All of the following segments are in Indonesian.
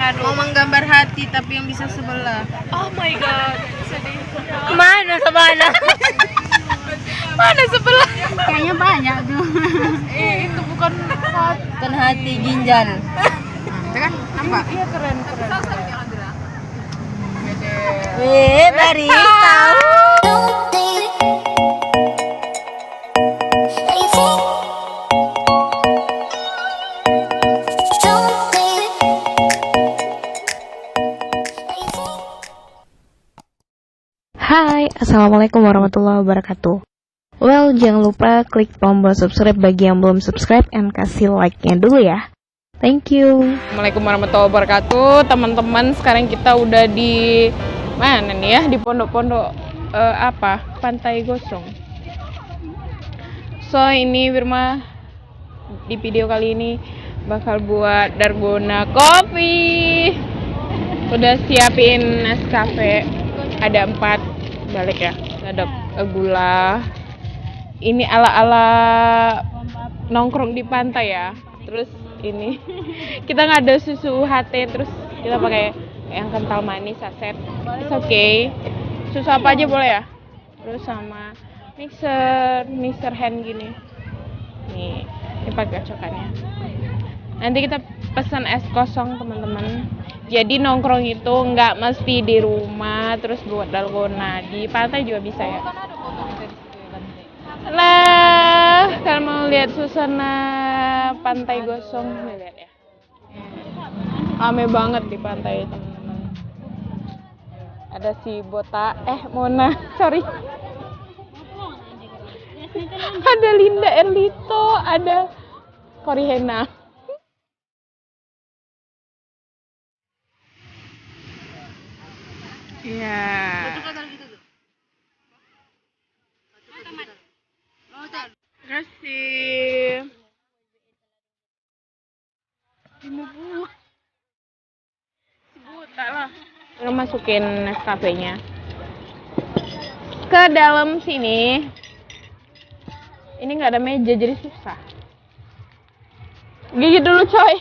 Mau menggambar hati tapi yang bisa sebelah. Oh my god, sedih. Mana sebelah? Mana sebelah? Kayaknya banyak tuh. Itu bukan hati. Kan hati ginjal. Itu kan nampak? Iya keren. Wih, barista. Hai, assalamualaikum warahmatullahi wabarakatuh. Well, jangan lupa klik tombol subscribe bagi yang belum subscribe and kasih like-nya dulu ya. Thank you. Assalamualaikum warahmatullahi wabarakatuh, teman-teman. Sekarang kita udah di mana nih ya? Di pondok-pondok Pantai Gosong. So ini Wirma di video kali ini bakal buat dalgona kopi. Udah siapin Nescafe. Ada 4 balik ya. Ada gula. Ini ala-ala nongkrong di pantai ya. Terus ini kita nggak ada susu UHT, terus kita pakai yang kental manis saset. It's okay. Susu apa aja boleh ya. Terus sama mixer hand gini. Nih, ini pakai cocokannya. Nanti kita pesan es kosong teman-teman. Jadi nongkrong itu nggak mesti di rumah terus buat dalgona, di pantai juga bisa ya. Lah, kalau mau lihat suasana Pantai Gosong, nih lihat ya. Rame banget di pantai teman-teman. Ada si Mona, sorry. Ada Linda Erlito, ada Korihena. Iya. Terima kasih. Lah. Udah masukin Nescafe-nya ke dalam sini. Ini nggak ada meja jadi susah. Gigit dulu coy.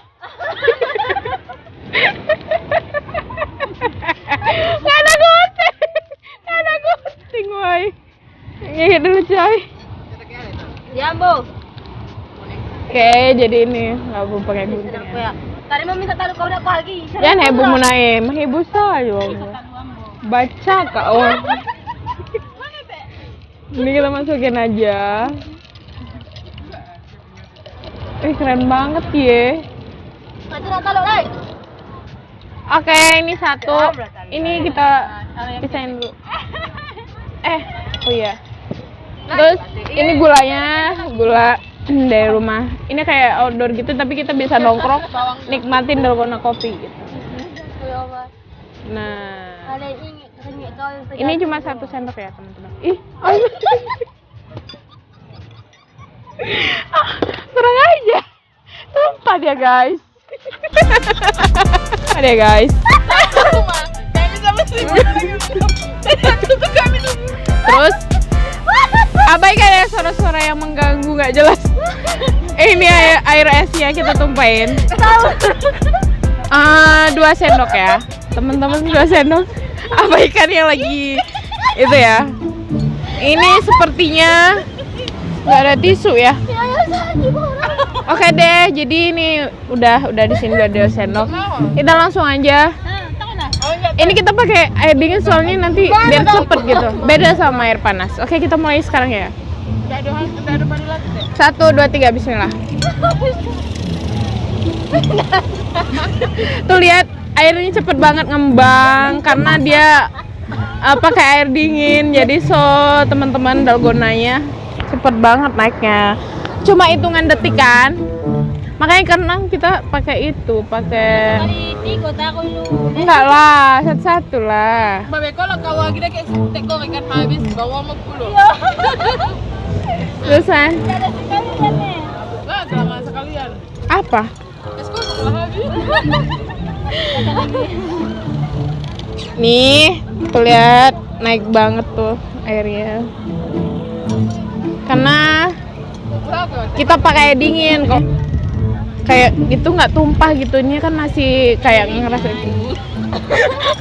Nggak ada gunting woy. Gigit dulu coy. Jambo. Oke, jadi ini nggak mau pakai gunting ya. Tadi mau minta taruh kau berapa lagi? Jangan heboh Munaim, heboh saja. Baca kak orang. Ini kita masukin aja. Keren banget ya. Oke, ini satu. Ini kita pisahin dulu. Oh iya. Terus ini gula dari rumah. Ini kayak outdoor gitu, tapi kita bisa nongkrong, nikmatin dalgona kopi gitu. Nah, ini cuma 1 sendok ya teman-teman. Serang aja, tumpah dia guys. Ada guys. Terus abaikan ya suara-suara yang mengganggu nggak jelas. Ini air esnya kita tumpahin. 2 sendok ya teman-teman, 2 sendok. Abaikan yang lagi itu ya. Ini sepertinya nggak ada tisu ya. Oke deh, jadi ini udah di sini udah ada sendok. Kita langsung aja. Ini kita pakai air dingin soalnya nanti biar cepet gitu. Beda sama air panas. Oke, kita mulai sekarang ya. 1, 2, 3, bismillah. Tuh lihat, airnya cepet banget ngembang karena dia pakai air dingin. Jadi teman-teman dalgonanya cepet banget naiknya. Cuma hitungan detik kan. Makanya karena kita pakai enggak lah, satu-satu lah. Kalau kau lagi kayak teko ikan habis bawa mau pulang. Terus lah, kelamaan sekalian. apa? Es kosong lah habis. Nih, tuh lihat naik banget tuh airnya. Karena kita pakai air dingin kok. kayak gitu nggak tumpah gitu. Ini kan masih kayak ngerasa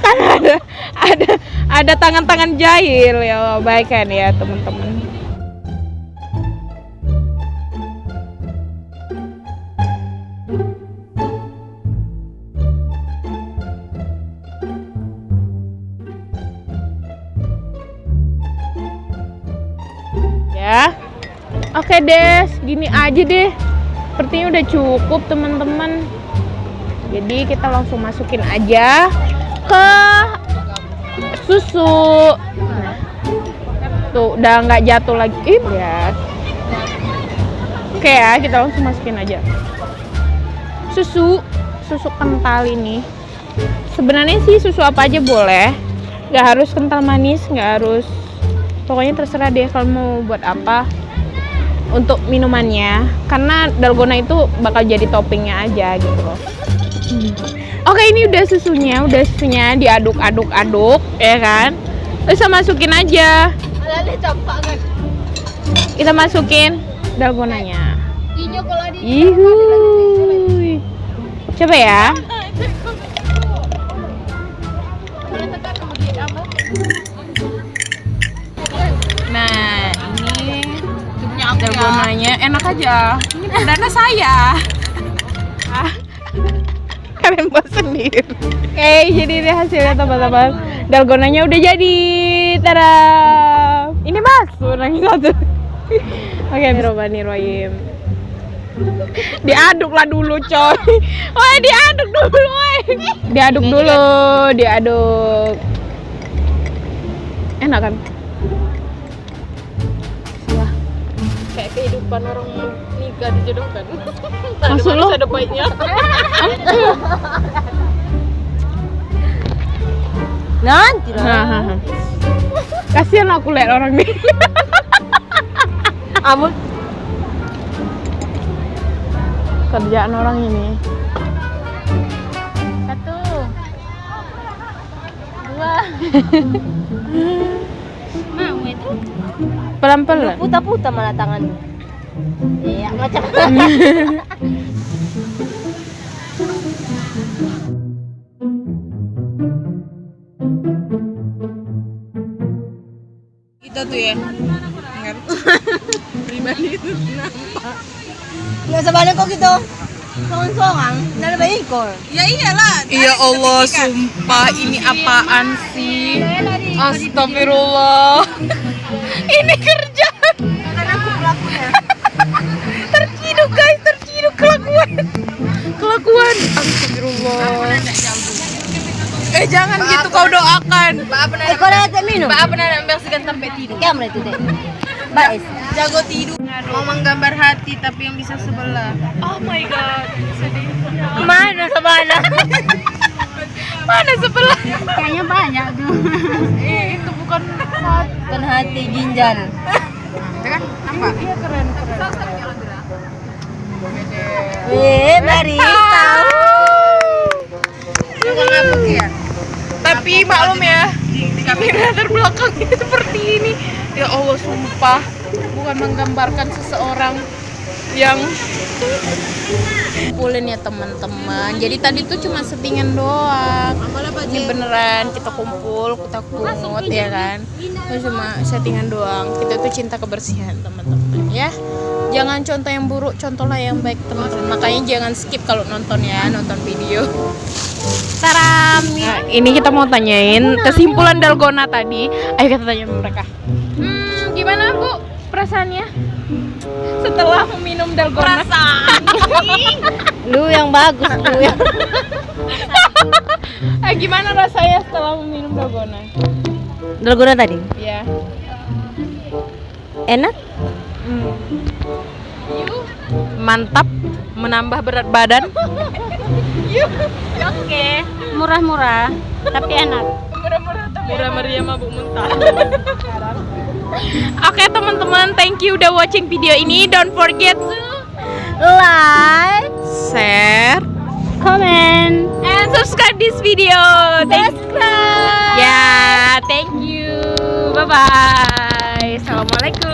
kan ada tangan-tangan jahil ya, baik kan ya teman-teman. Ya, oke deh, gini aja deh. Sepertinya udah cukup teman-teman. Jadi kita langsung masukin aja ke susu. Nah, tuh udah nggak jatuh lagi. Lihat. Oke ya, kita langsung masukin aja. Susu kental ini. Sebenarnya sih susu apa aja boleh. Nggak harus kental manis, nggak harus. Pokoknya terserah deh kalau mau buat apa untuk minumannya, karena dalgona itu bakal jadi toppingnya aja gitu loh. Oke, ini udah susunya diaduk-aduk ya kan. Terus kita masukin aja. Kita masukin dalgonanya. Yuhuy. Coba ya. Nah, ini dalgonanya enak aja. Ini perdana saya. Kalian buat sendiri. Oke, jadi ini hasilnya teman-teman. Dalgonanya udah jadi. Tada. Ini masuk lagi satu. Oke, bismillahirrahmanirrahim. Diaduklah dulu, coy. Woi, diaduk dulu, woi. Diaduk dulu, diaduk. Enak kan? Wah, kayak kehidupan orang nikah dijodohkan. Maksud lo? Ada baiknya. Nanti lah. Kasihan aku lihat orang ini. Amun. Kerjaan orang ini. 1, 2. Mau itu? Pelan-pelan. Putar-putar malah tanganmu. Iya, macam. Kita tuh ya. Enggak. Pribadi itu nampak. Nggak sebanyak kok gitu. Songan-songan, nggak ada ikor. Ya iyalah. Ya Allah, sumpah ini apaan sih? Astagfirullah. Ini kerjaan. Kan aku pelakunya. Terciduk guys, terciduk kelakuan. Astagfirullah. Jangan gitu kau doakan. Kau ada minum? Mbak pernah membersihkan sampai tidur. Kamu itu deh. Baik. Jago tidur. Mau menggambar hati tapi yang bisa sebelah. Oh my god, sedih. Mana sebelah? Mana sebelah? Kayaknya banyak tuh. Itu bukan hati. Bukan hati, ginjal. Kan apa? Iya keren. Mari tahu. Bukan ngabuk ya. Tapi maklum ya, di kamera terbelakangnya seperti ini. Ya Allah, sumpah bukan menggambarkan seseorang yang kumpulin ya teman-teman. Jadi tadi tuh cuma settingan doang. Ini beneran kita kumpul, kita kungut ya kan. Itu cuma settingan doang. Kita tuh cinta kebersihan teman-teman ya. Jangan contoh yang buruk, contohlah yang baik teman-teman. Makanya jangan skip kalau nonton ya, nonton video. Taram. Nah, ini kita mau tanyain kesimpulan dalgona tadi. Ayo kita tanya mereka. Gimana Bu perasaannya setelah meminum dalgona? Lu yang bagus, lu yang. Gimana rasanya setelah meminum dalgona? Dalgona tadi? Iya. Enak? Mantap, menambah berat badan. Oke. Murah-murah, tapi enak. Murah meriah mabuk muntah. Oke teman-teman, thank you udah watching video ini. Don't forget to Like, share, comment, and subscribe this video. subscribe. Ya, thank you. Bye bye. Assalamualaikum.